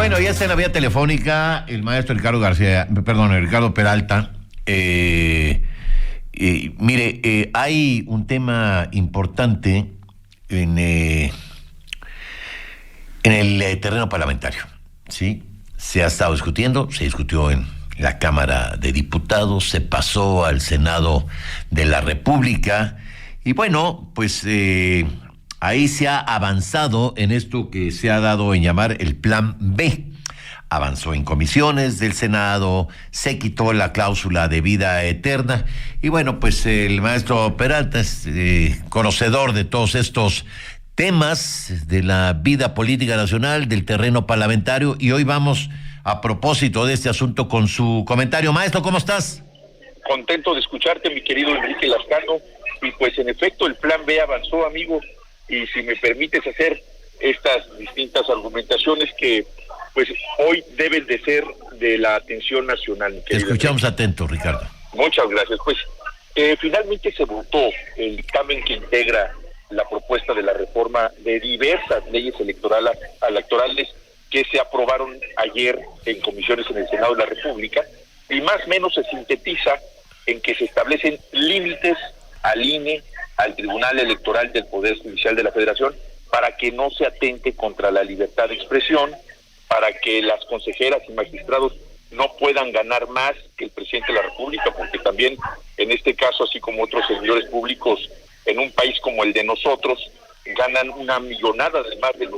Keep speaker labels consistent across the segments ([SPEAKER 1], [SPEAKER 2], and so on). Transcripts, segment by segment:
[SPEAKER 1] Bueno, ya está en la vía telefónica el maestro Ricardo Peralta. Mire, hay un tema importante en el terreno parlamentario, ¿sí? Se ha estado discutiendo, se discutió en la Cámara de Diputados, se pasó al Senado de la República, y bueno, pues ahí se ha avanzado en esto que se ha dado en llamar el Plan B. Avanzó en comisiones del Senado, se quitó la cláusula de vida eterna, y bueno, pues el maestro Peralta es conocedor de todos estos temas de la vida política nacional, del terreno parlamentario, y hoy vamos a propósito de este asunto con su comentario. Maestro, ¿cómo estás?
[SPEAKER 2] Contento de escucharte, mi querido Enrique Lascano, y pues en efecto el Plan B avanzó, amigo, y si me permites hacer estas distintas argumentaciones que pues hoy deben de ser de la atención nacional.
[SPEAKER 1] Te escuchamos atentos, Ricardo.
[SPEAKER 2] Muchas gracias. Pues finalmente se votó el dictamen que integra la propuesta de la reforma de diversas leyes electorales que se aprobaron ayer en comisiones en el Senado de la República, y más o menos se sintetiza en que se establecen límites al INE, al Tribunal Electoral del Poder Judicial de la Federación, para que no se atente contra la libertad de expresión, para que las consejeras y magistrados no puedan ganar más que el presidente de la República, porque también en este caso, así como otros servidores públicos en un país como el de nosotros, ganan una millonada, además de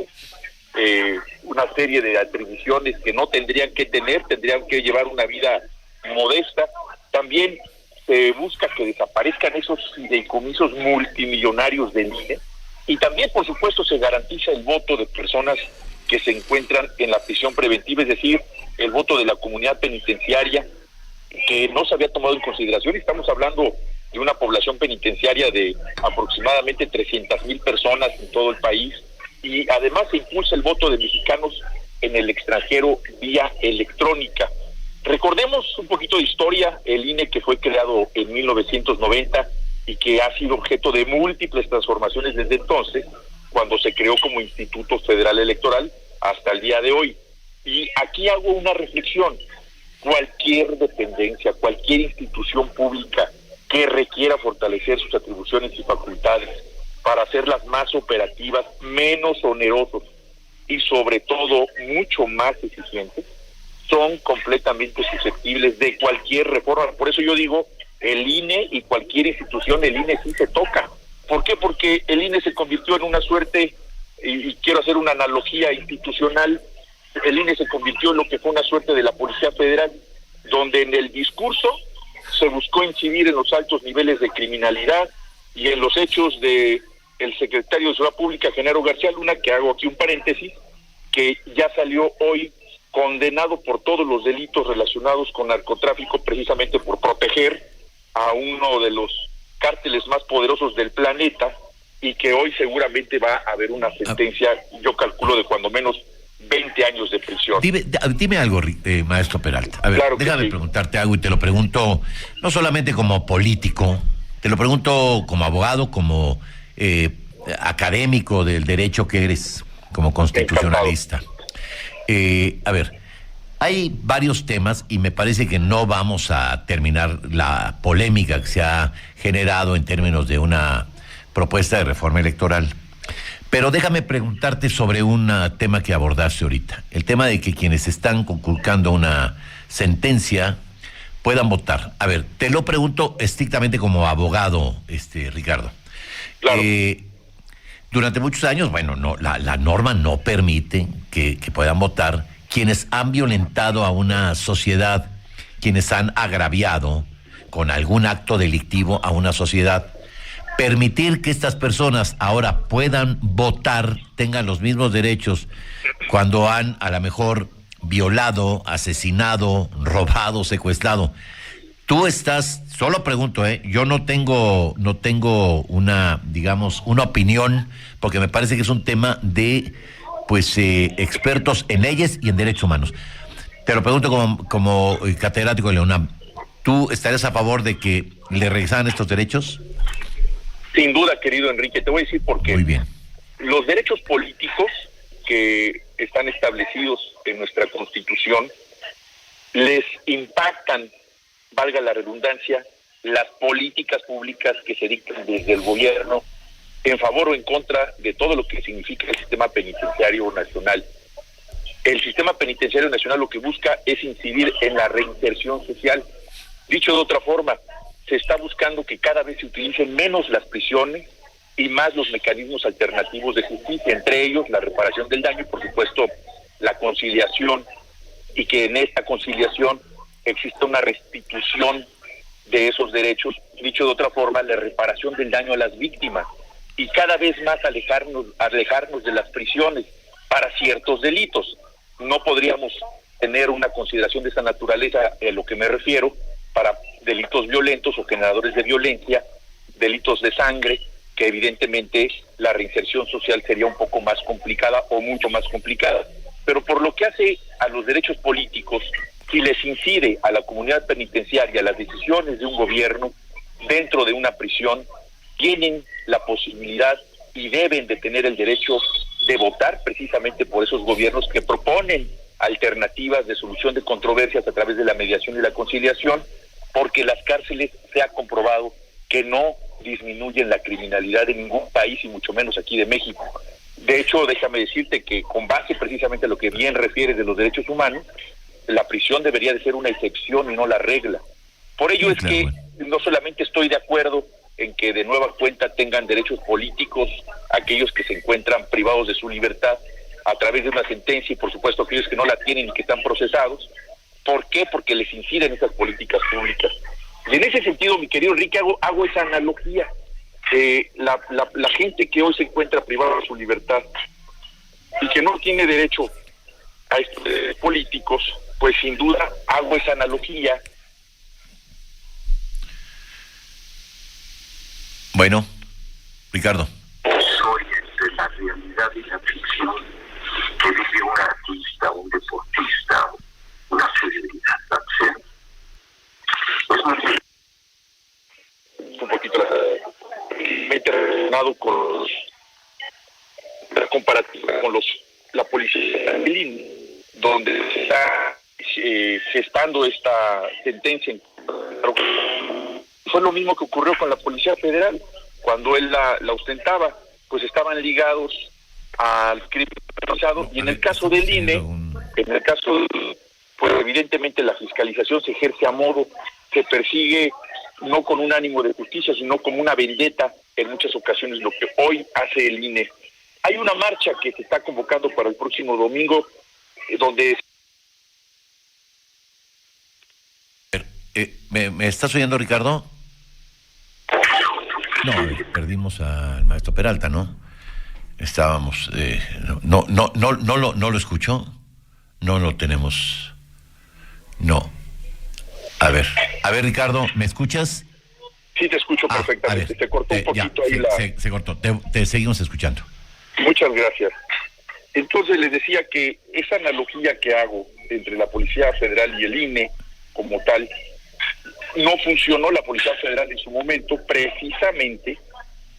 [SPEAKER 2] una serie de atribuciones que no tendrían que tener, tendrían que llevar una vida modesta. También se busca que desaparezcan esos fideicomisos multimillonarios del INE, y también, por supuesto, se garantiza el voto de personas que se encuentran en la prisión preventiva, es decir, el voto de la comunidad penitenciaria, que no se había tomado en consideración. Estamos hablando de una población penitenciaria de aproximadamente 300,000 personas en todo el país, y además se impulsa el voto de mexicanos en el extranjero vía electrónica. Recordemos un poquito de historia: el INE, que fue creado en 1990 y que ha sido objeto de múltiples transformaciones desde entonces, cuando se creó como Instituto Federal Electoral, hasta el día de hoy. Y aquí hago una reflexión: cualquier dependencia, cualquier institución pública que requiera fortalecer sus atribuciones y facultades para hacerlas más operativas, menos onerosos y sobre todo mucho más eficientes, son completamente susceptibles de cualquier reforma. Por eso yo digo, el INE y cualquier institución, el INE sí se toca. ¿Por qué? Porque el INE se convirtió en una suerte, y quiero hacer una analogía institucional, el INE se convirtió en lo que fue una suerte de la Policía Federal, donde en el discurso se buscó incidir en los altos niveles de criminalidad y en los hechos de el secretario de Seguridad Pública, Genaro García Luna, que hago aquí un paréntesis, que ya salió hoy condenado por todos los delitos relacionados con narcotráfico, precisamente por proteger a uno de los cárteles más poderosos del planeta, y que hoy seguramente va a haber una sentencia, yo calculo, de cuando menos 20 años de prisión.
[SPEAKER 1] Dime algo, maestro Peralta. A ver, claro, déjame preguntarte algo, y te lo pregunto no solamente como político, te lo pregunto como abogado, como académico del derecho que eres, como constitucionalista. A ver, hay varios temas, y me parece que no vamos a terminar la polémica que se ha generado en términos de una propuesta de reforma electoral. Pero déjame preguntarte sobre un tema que abordaste ahorita, el tema de que quienes están conculcando una sentencia puedan votar. A ver, te lo pregunto estrictamente como abogado, Ricardo.
[SPEAKER 2] Claro.
[SPEAKER 1] Durante muchos años, bueno, la norma no permite que puedan votar quienes han violentado a una sociedad, quienes han agraviado con algún acto delictivo a una sociedad. Permitir que estas personas ahora puedan votar, tengan los mismos derechos cuando han a lo mejor violado, asesinado, robado, secuestrado. Tú estás, solo pregunto, yo no tengo una, digamos, una opinión, porque me parece que es un tema de expertos en leyes y en derechos humanos. Te lo pregunto como catedrático de la UNAM. ¿Tú estarías a favor de que le regresaran estos derechos?
[SPEAKER 2] Sin duda, querido Enrique, te voy a decir por qué.
[SPEAKER 1] Muy bien.
[SPEAKER 2] Los derechos políticos que están establecidos en nuestra Constitución les impactan, valga la redundancia, las políticas públicas que se dictan desde el gobierno en favor o en contra de todo lo que significa el sistema penitenciario nacional. El sistema penitenciario nacional lo que busca es incidir en la reinserción social. Dicho de otra forma, se está buscando que cada vez se utilicen menos las prisiones y más los mecanismos alternativos de justicia, entre ellos la reparación del daño y, por supuesto, la conciliación, y que en esta conciliación exista una restitución de esos derechos, dicho de otra forma, la reparación del daño a las víctimas, y cada vez más alejarnos de las prisiones para ciertos delitos. No podríamos tener una consideración de esa naturaleza, a lo que me refiero, para delitos violentos o generadores de violencia, delitos de sangre, que evidentemente la reinserción social sería un poco más complicada o mucho más complicada. Pero por lo que hace a los derechos políticos, si les incide a la comunidad penitenciaria las decisiones de un gobierno dentro de una prisión, tienen la posibilidad y deben de tener el derecho de votar precisamente por esos gobiernos que proponen alternativas de solución de controversias a través de la mediación y la conciliación, porque las cárceles se ha comprobado que no disminuyen la criminalidad en ningún país y mucho menos aquí de México. De hecho, déjame decirte que con base precisamente a lo que bien refieres de los derechos humanos, la prisión debería de ser una excepción y no la regla. Por ello es que no solamente estoy de acuerdo en que de nueva cuenta tengan derechos políticos aquellos que se encuentran privados de su libertad a través de una sentencia, y por supuesto aquellos que no la tienen y que están procesados. ¿Por qué? Porque les inciden esas políticas públicas. Y en ese sentido, mi querido Enrique, hago esa analogía. La gente que hoy se encuentra privada de su libertad y que no tiene derecho a estos políticos, pues sin duda hago esa analogía.
[SPEAKER 1] Bueno, Ricardo.
[SPEAKER 3] Soy entre la realidad y la ficción que vive un artista, un deportista, una celebridad.
[SPEAKER 2] Un poquito relacionado con la comparativa con la policía de Berlín, donde se está gestando esta sentencia. Fue lo mismo que ocurrió con la Policía Federal cuando él la ostentaba, pues estaban ligados al crimen organizado. Y en el caso del INE, pues evidentemente la fiscalización se ejerce a modo, se persigue no con un ánimo de justicia, sino como una vendetta en muchas ocasiones, lo que hoy hace el INE. Hay una marcha que se está convocando para el próximo domingo, donde...
[SPEAKER 1] ¿Me estás oyendo, Ricardo? No, perdimos al maestro Peralta, ¿no? Estábamos... no lo escucho. No lo tenemos... No. A ver, Ricardo, ¿me escuchas?
[SPEAKER 2] Sí, te escucho perfectamente. Se cortó un poquito ahí
[SPEAKER 1] se cortó. Te seguimos escuchando.
[SPEAKER 2] Muchas gracias. Entonces les decía que esa analogía que hago entre la Policía Federal y el INE como tal, no funcionó la Policía Federal en su momento precisamente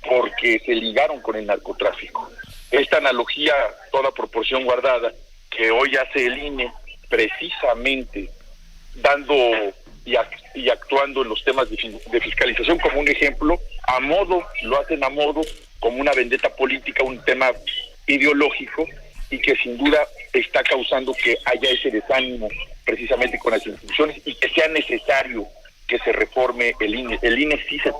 [SPEAKER 2] porque se ligaron con el narcotráfico. Esta analogía, toda proporción guardada, que hoy hace el INE precisamente dando y actuando en los temas de fiscalización como un ejemplo, a modo, lo hacen a modo, como una vendetta política, un tema ideológico, y que sin duda está causando que haya ese desánimo precisamente con las instituciones y que sea necesario que se reforme el INE. El INE sí se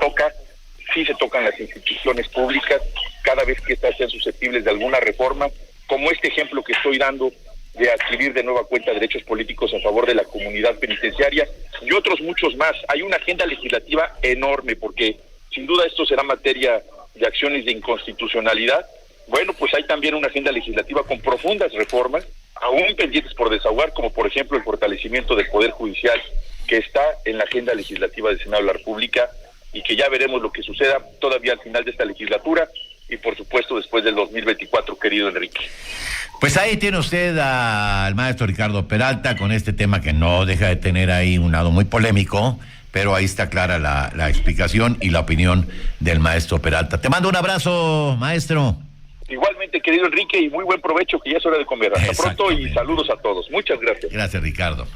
[SPEAKER 2] tocan las instituciones públicas cada vez que estas sean susceptibles de alguna reforma, como este ejemplo que estoy dando de adquirir de nueva cuenta derechos políticos en favor de la comunidad penitenciaria y otros muchos más. Hay una agenda legislativa enorme porque sin duda esto será materia de acciones de inconstitucionalidad. Bueno, pues hay también una agenda legislativa con profundas reformas, aún pendientes por desahogar, como por ejemplo el fortalecimiento del Poder Judicial, que está en la agenda legislativa del Senado de la República y que ya veremos lo que suceda todavía al final de esta legislatura y por supuesto después del 2024, querido Enrique.
[SPEAKER 1] Pues ahí tiene usted al maestro Ricardo Peralta con este tema que no deja de tener ahí un lado muy polémico, pero ahí está clara la explicación y la opinión del maestro Peralta. Te mando un abrazo, maestro.
[SPEAKER 2] Igualmente, querido Enrique, y muy buen provecho, que ya es hora de comer. Hasta pronto y saludos a todos. Muchas gracias.
[SPEAKER 1] Gracias, Ricardo.